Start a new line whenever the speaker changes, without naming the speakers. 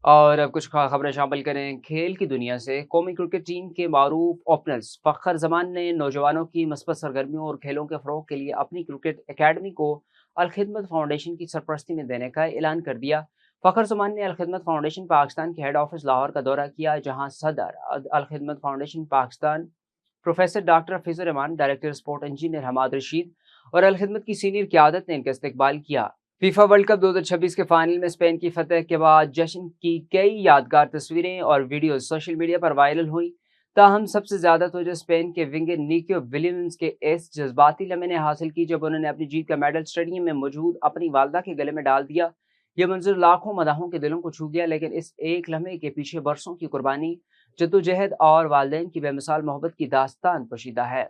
और अब कुछ खबरें शामिल करें खेल की दुनिया से। कौमी क्रिकेट टीम के मारूफ ओपनर्स फ़खर जमान ने नौजवानों की मस्बत सरगर्मियों और खेलों के फ़रोग के लिए अपनी क्रिकेट एकेडमी को अलखिदमत फाउंडेशन की सरपरस्ती में देने का ऐलान कर दिया। फ़खर जमान ने अलखिदमत फाउंडेशन पाकिस्तान के हेड ऑफिस लाहौर का दौरा किया, जहाँ सदर Alkhidmat foundation Pakistan professor doctor Hafeezur Rehman, director sport engineer Hamad Rasheed और अलखिदमत की सीनियर क़यादत ने इनका इस्तकबाल किया। फीफा वर्ल्ड कप 2026 के फाइनल में स्पेन की फतह के बाद जश्न की कई यादगार तस्वीरें और वीडियो सोशल मीडिया पर वायरल हुई। ताहम सबसे ज्यादा तवज्जो स्पेन के विंगर निको विलियम्स के इस जज्बाती लम्हे ने हासिल की जब उन्होंने अपनी जीत का मेडल स्टेडियम में मौजूद अपनी वालदा के गले में डाल दिया। यह मंजर लाखों मदाहों के दिलों को छू गया, लेकिन इस एक लम्हे के पीछे बरसों की कुर्बानी, जद्दोजहद और वालदेन की बेमिसाल मोहब्बत की दास्तान पोशीदा है।